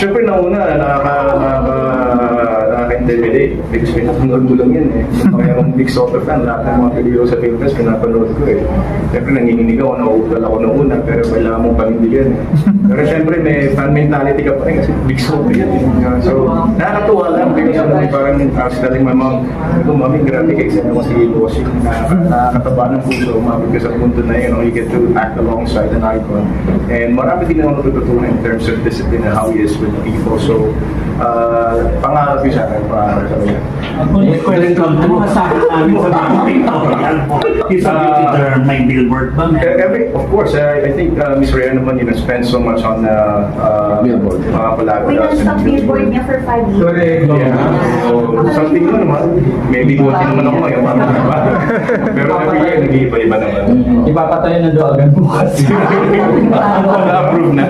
Siyempre nauna, nakaka-intimidate because pinapanood mo lang yan eh. Kaya akong big soccer fan, lahat ng mga peligro sa Philippines, pinapanood ko eh. Siyempre nanginginig ako, nauutal ako nung una, pero kailangan mong panindigan eh. Pero siyempre may fan mentality ka pa rin kasi big soccer yan eh. So, nakakatuwa lang because parang I was telling my mom, mami, grabe kayo sa mga si Bossing, nakakataba ng puso, umabot ka sa punto na yun, you get to act alongside an icon. And marami din ako natututunan in terms of discipline and how he is with people. So, pangarap yun sa akin, pangarap sa kanya. Welcome to masabi namin sa mga pictorial mo. Is a beauty term, may billboard ba? Of course, I think Miss Rhea naman spends so much on Billboard. mga palabas. We nasa billboard niya for 5 years. Correct. Yeah. So, something mo naman. Maybe buti naman ako ngayon. Pero every year, nag-iiba-iba naman. Ipapatayo na doon agad bukas. Na-approve na.